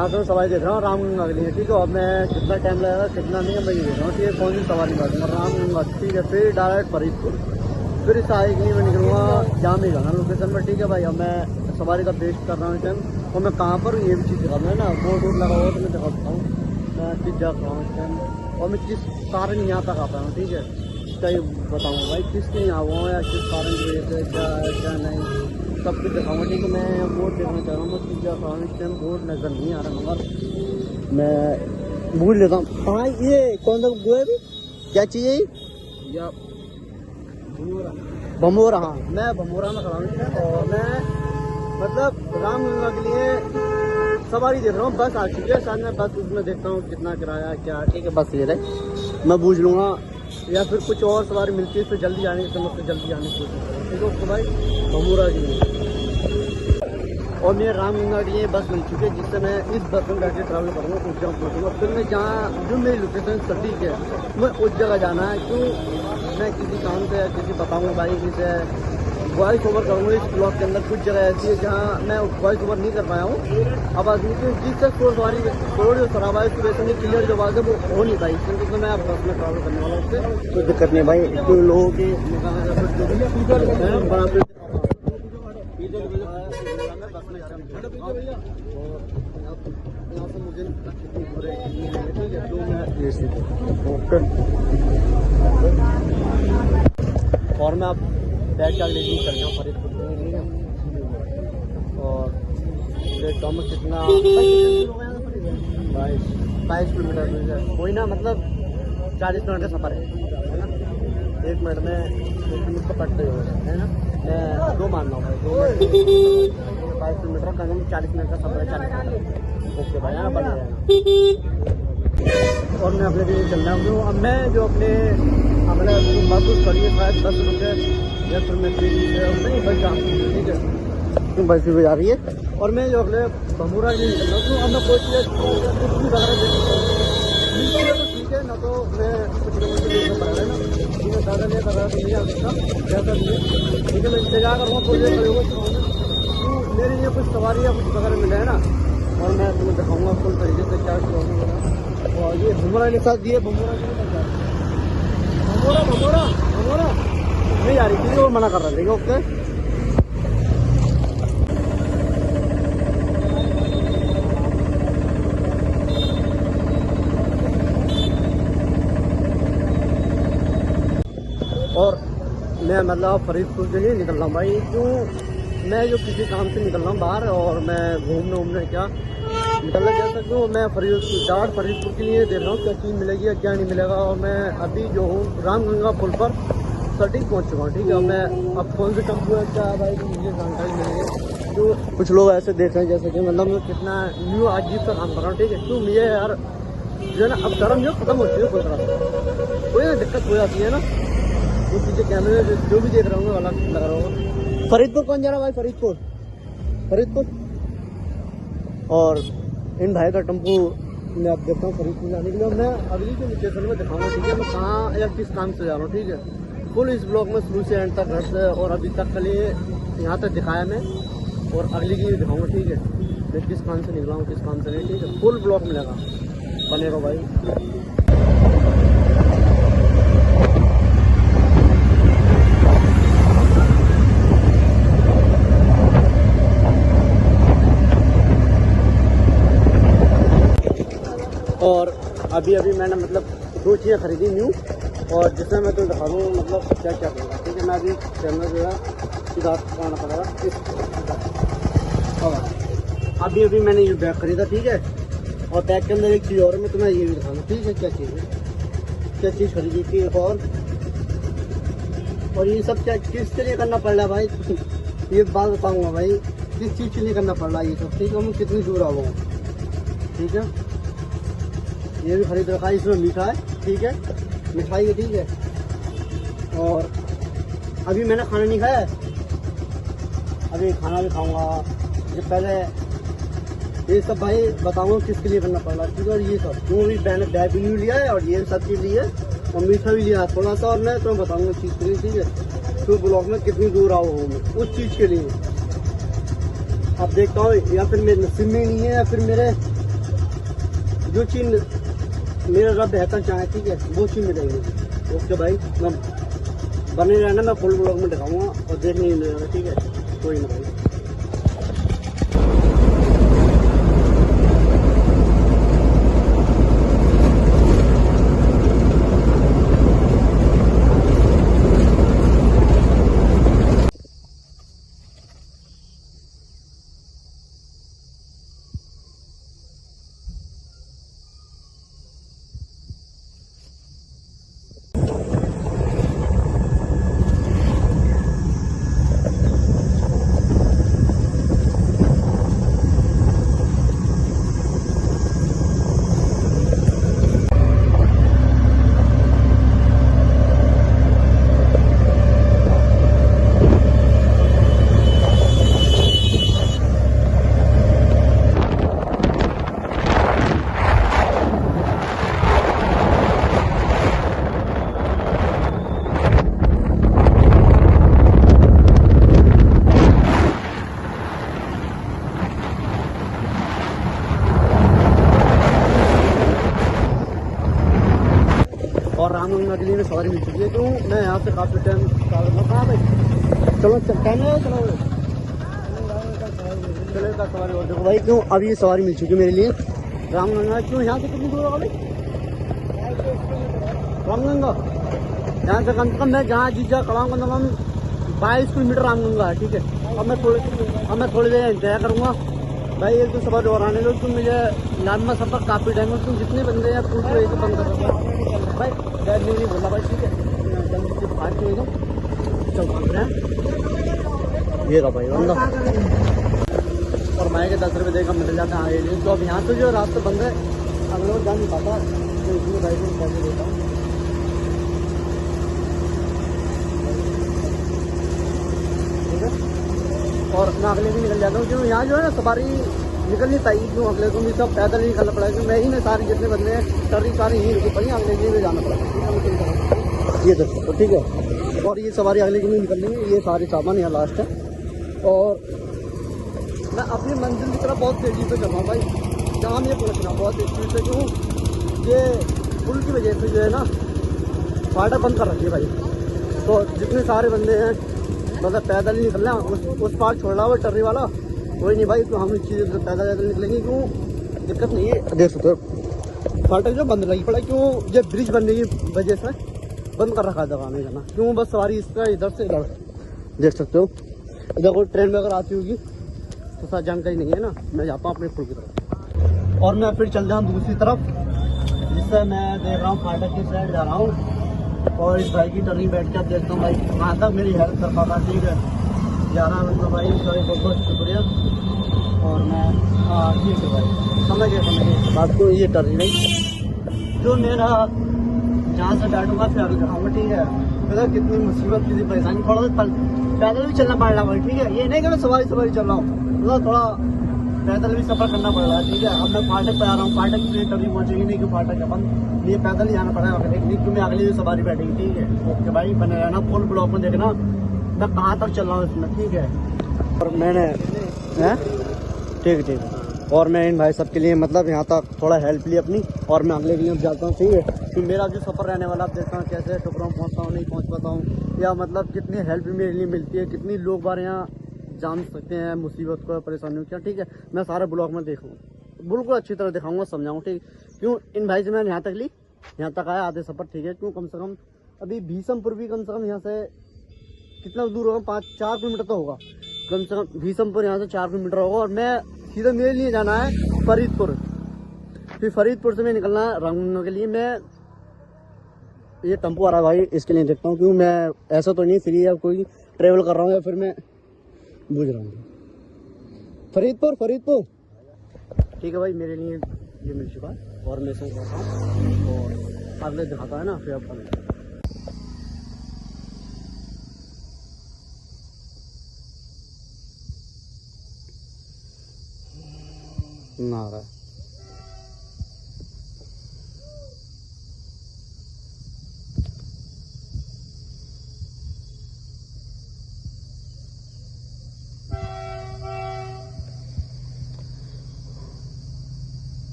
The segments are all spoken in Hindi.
यहाँ से सवारी देख रहा हूँ रामगंगा के लिए, ठीक है। और मैं कितना टाइम लगेगा कितना नहीं है मैं ये देख रहा हूँ, ठीक है। कौन सी सवारी बात रामगंगा, ठीक है। फिर डायरेक्ट फरीदपुर, फिर इस आगे के लिए मैं निकलूँगा जाम ही जाना लोकेशन पर, ठीक है भाई। अब मैं सवारी का वेस्ट कर रहा हूँ इस टाइम, और मैं कहाँ पर हूँ ये भी चीज़ दिखाना है ना। बोर्ड वोर्ड लगा हुआ तो मैं दिखा सकता हूँ मैं किस जा रहा हूँ इस टाइम, और मैं किस कारण यहाँ तक आता हूँ, ठीक है। इसका ये बताऊँगा भाई किस लिए यहाँ हुआ हूँ या किस कारण की वजह से, क्या है क्या नहीं, सब कुछ दिखाऊँगा, ठीक है। मैं बोर्ड देखना चाह रहा हूँ, मैं किस जा रहा हूँ इस टाइम, बोर्ड नज़र नहीं आ रहा मगर मैं भूल लेता हूँ। हाँ ये कौन सा वो है, क्या चीज़ है या भमोरा, हाँ मैं भमोरा में खड़ा हूँ। और मैं मतलब रामगंगा के लिए सवारी देख रहा हूँ, बस आ चुकी है शायद। मैं बस उसमें देखता हूँ कितना किराया क्या, ठीक है। बस ये रहे मैं बूझ लूँगा, या फिर कुछ और सवारी मिलती है तो जल्दी जाने की समझ से जल्दी जाने की कोशिश करूँ, ठीक है। उसके भाई भमोरा के लिए और मेरे रामगंगा के लिए बस मिल चुकी है, जिससे मैं इस बस में बैठ के ट्रैवल करूँगा, उस जगह पहुँचूँगा। फिर मैं जहाँ जो मेरी लोकेशन सटीक है मैं उस जगह जाना है, क्यों मैं किसी काम से किसी बताऊँगा भाई किसे वॉइस ओवर करूँगा। इस ब्लॉग के अंदर कुछ जगह ऐसी है जहाँ मैं वॉइस ओवर नहीं कर पाया हूँ आवाज़ में, क्योंकि जिससे शोर सवारी शोर जो शराबा है उसकी वजह से क्लियर जो आवाज़ है वो हो नहीं पाई, क्योंकि मैं अब बस में ट्रैवल करने वाला हूँ। उससे कोई दिक्कत नहीं भाई, कोई लोगों की बड़ा और मैं अब बैग का लेके चल रहा हूँ फरीदपुर के लिए। और देखता हूँ कितना 22 किलोमीटर कोई ना, मतलब 40 मिनट का सफ़र है ना। 1 मिनट में 1 मिनट को कटते हो है ना, मैं 2 मान रहा हूँ 2 मिनट 22 किलोमीटर कम 40 मिनट का सफ़र है, 40 मिनट ओके भाई यहाँ बने रहेगा। और मैं अपने लिए चल रहा हूँ। अब मैं जो अपने अपने महसूस करिए शायद 10 रुपये या फिर मैं नहीं बच जाऊँ, ठीक है। तुम बस भी बजा रही है और मैं जो अपने भमोरा के लिए चल रहा हूँ। अब मैं कोई चीज़ वगैरह देख सकता हूँ, ठीक है ना। तो मैं कुछ लोगों के लिए पड़ा है ना, जिन्हें ज़्यादा नहीं कर रहा तो नहीं आ सकता जैसा भी है, ठीक है। मैं इंतजार करूँगा थोड़ी देर खड़े होगा, मेरे लिए कुछ सवारी या कुछ वगैरह मिले है ना, और मैं तुम्हें दिखाऊँगा फुल तरीके से क्या होगा। और ये भमोरा के साथ ये भमोरा नहीं आ रही थी, वो मना कर रहे थे ओके। और मैं मतलब फरीदपुर के लिए निकल रहा हूँ भाई, क्यों मैं जो किसी काम से निकल रहा हूँ बाहर, और मैं घूमने क्या निकलना चाहता हूँ। मैं फरीदपुर के लिए देख रहा हूँ क्या चीज़ मिलेगी या क्या नहीं मिलेगा। और मैं अभी जो हूँ रामगंगा पुल पर सटीक पहुँच चुका हूँ, ठीक है। मैं अब कौन से टेम्पो है क्या भाई मुझे जानकारी मिलेगी। तो कुछ लोग ऐसे देख रहे हैं जैसे कि मतलब मैं कितना न्यू अजीब सा काम कर रहा हूँ, ठीक है। क्यों मुझे यार जो है ना अब शर्म जो खत्म होती है, कोई ना दिक्कत हो जाती है ना, वो चीज़ें कैमरे में जो भी देख रहा हूँ अलग लग रहा होगा। फरीदपुर कौन जा रहा है भाई, फरीदपुर। और इन भाई का टेम्पो मैं अब देखता हूँ फरीदपुर जाने के लिए। मैं अगली के लोकेशन में दिखाऊंगा, ठीक है। मैं कहाँ या किस काम से जा रहा हूँ, ठीक है। फुल इस ब्लॉग में शुरू से एंड तक घर से और अभी तक के लिए यहाँ तक दिखाया मैं, और अगली की भी दिखाऊंगा, ठीक है। मैं किस काम से निकला हूँ किस काम से नहीं, ठीक है। फुल ब्लॉग मिलेगा, बने रहो भाई। और अभी मैंने मतलब 2 चीज़ें खरीदी न्यू, और जिसमें मैं तो दिखा दूँ मतलब क्या क्या करूँगा, ठीक है। मैं अभी कैमरा जो है सीधा आना पड़ेगा अभी मैंने ये बैग खरीदा, ठीक है। और बैग के अंदर एक चीज़ और मैं तुम्हें ये भी दिखाऊँ, ठीक है। क्या चीज़ खरीदी थी एक और ये सब क्या किस के लिए करना पड़ रहा है भाई ये बात बताऊँगा भाई, किस चीज़ के लिए करना पड़ रहा है ये सब, ठीक है। मैं कितनी दूर आ गया, ठीक है। ये भी खरीद रखा है, इसमें मीठा है, ठीक है, मिठाई है, ठीक है। और अभी मैंने खाना नहीं खाया, अभी खाना भी खाऊंगा। ये पहले ये सब भाई बताऊंगा किसके लिए करना पड़ रहा है, ठीक है। और ये सब क्यों भी मैंने बैग भी लिया है और ये सब चीज़ ली है और मीठा भी लिया है थोड़ा सा, और मैं तो बताऊंगा चीज़ के लिए, ठीक है। तो ब्लॉग में कितनी दूर आओ हूँ मैं उस चीज़ के लिए। अब देखता हूँ या फिर मेरे नसीब में नहीं है या फिर मेरे जो चीज़ मेरा रब बेहतर चाहे, ठीक है, वो चीज़ मिलेगी। ओके भाई, मैं बने रहना, मैं फुल ब्लॉग में दिखाऊंगा और देखने ही मिलेगा, ठीक है, कोई ना भाई। और रामगंगा के लिए में सवारी मिल चुकी है, क्यों मैं यहाँ से काफ़ी टाइम कहाँ भाई, चलो टाइम है, चलो चलेगा सवारी। और देखो भाई, क्यों अब ये सवारी मिल चुकी है मेरे लिए रामगंगा। क्यों यहाँ से कितनी दूर होगा भाई रामगंगा? यहाँ से कम से कम मैं जहाँ जीजा खड़ा हूँ, कम से कम 22 किलोमीटर रामगंगा है, ठीक है। अब मैं थोड़ी देर इंतजार करूँगा भाई, एक तो सवारी और आने लो, तुम मुझे लंबा सफर काफ़ी टाइम है, तुम जितने बंदे हैं पूछ रहे बंद कर रहे भाई, डर नहीं बोला भाई, ठीक है, जल्दी से बाहर के एकदम चल भाग रहे हैं। ये रहा भाई बंदा, और मैं के 10 रुपये देगा मिल जाता है आगे। तो अब यहाँ से जो रास्ता बंद है, अब लोग जा नहीं पाता, तो इसलिए भाई को पैसे देता हूँ। ठीक है, और मैं अगले दिन निकल जाता हूँ, क्योंकि यहाँ जो है ना सवारी निकलनी चाहिए, क्यों अगले दिन भी सब पैदल ही निकलना पड़ेगा, क्योंकि मैं ही में सारे जितने बंदे हैं टर्री सारी यहीं रुकी पड़ी, अगले दिन में जाना पड़ेगा। ये देखो तो ठीक है, और ये सवारी अगले दिन निकल लेंगे, ये सारे सामान यहाँ लास्ट है। और मैं अपनी मंजिल की तरफ बहुत तेज़ी से चल रहा हूँ भाई, जहाँ मुझे पहुँचना बहुत स्पीड से, क्यों ये पुल की वजह से जो है ना फाटक बंद कर रखी है भाई, तो जितने सारे बंदे हैं मतलब पैदल ही निकलना, उस पार छोड़ रहा हुआ टर्री वाला, कोई नहीं भाई, तो हम इस चीज़ से पैदल निकलेंगे, क्यों दिक्कत नहीं है। देख सकते हो फाटक जो बंद लगी पड़ा, क्यों ये ब्रिज बनने की वजह से बंद कर रखा है दवा नहीं करना, क्यों बस सवारी इसका इधर से इधर देख सकते हो। इधर कोई ट्रेन वगैरह आती होगी तो सर जानकारी नहीं है ना, मैं जाता हूँ अपने पुल की तरफ, और मैं फिर चल जाऊँ दूसरी तरफ, जिससे मैं देख रहा हूँ फाटक की साइड जा रहा हूँ, और इस भाई की टर्नी बैठ कर देखता हूँ भाई कहाँ तक मेरी हेल्प कर पाता, ठीक है। 11 मतलब भाई सॉरी, बहुत बहुत शुक्रिया। और मैं ठीक है भाई, समझ गए बात को। ये टर्नी भाई जो मेरा जहाँ से बैठूंगा फिर आगे दिखाऊंगा, ठीक है। मतलब कितनी मुसीबत, कितनी परेशानी, थोड़ा सा पैदल भी चलना पड़ रहा भाई, ठीक है। ये नहीं कि मैं सवारी चल रहा हूँ, मतलब थोड़ा पैदल भी सफर करना पड़ रहा है, ठीक है। अब मैं फाटक पे आ रहा हूँ, फाटक से कभी पहुँचेगी नहीं, क्यों फाटक है बंद, ये पैदल ही जाना पड़ेगा अगले, क्योंकि मैं अगली सवारी बैठेगी, ठीक है। ओके भाई, बने रहना, फुल ब्लॉक में देखना मैं कहाँ तक चल रहा हूँ इसमें, ठीक है। और मैंने ठीक है, और मैं इन भाई सबके लिए मतलब यहाँ तक थोड़ा हेल्प ली अपनी, और मैं अगले दिन जाता हूँ, ठीक है। कि मेरा जो सफ़र रहने वाला, आप देखता हूँ कैसे टुकड़ों पहुँचता हूँ, नहीं पहुँच पाता हूँ, या मतलब कितनी हेल्प मेरे लिए मिलती है, कितनी लोग बार यहाँ जान सकते हैं मुसीबत को, परेशानियों क्या, ठीक है। मैं सारे ब्लॉग में देखूँगा, बिल्कुल अच्छी तरह दिखाऊंगा, समझाऊँ, ठीक। क्यों इन भाई से मैंने यहाँ तक ली, यहाँ तक आया आधे सफ़र, ठीक है। क्यों कम से कम अभी भीषमपुर भी कम से कम यहाँ से कितना दूर होगा, 5-4 किलोमीटर तो होगा कम से कम। भीषमपुर यहाँ से 4 किलोमीटर होगा, और मैं सीधा मेरे लिए जाना है फरीदपुर, फिर फरीदपुर से मैं निकलना है रामगंगा के लिए। मैं ये टेम्पो आ रहा है भाई, इसके लिए देखता हूँ, क्यों मैं ऐसा तो नहीं फ्री या कोई ट्रेवल कर रहा हूँ, या फिर मैं बुझ रहा हूँ। फरीदपुर ठीक है भाई, मेरे लिए ये मिल चुका है, और मैं सोच रहा हूँ, और अगले दिखाता है ना फिर आपको ना आ रहा है।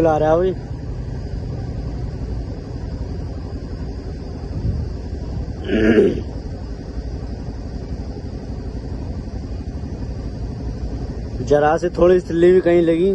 तेल आ रहा है भाई। जरा से थोड़ी सिल्ली भी कहीं लगी।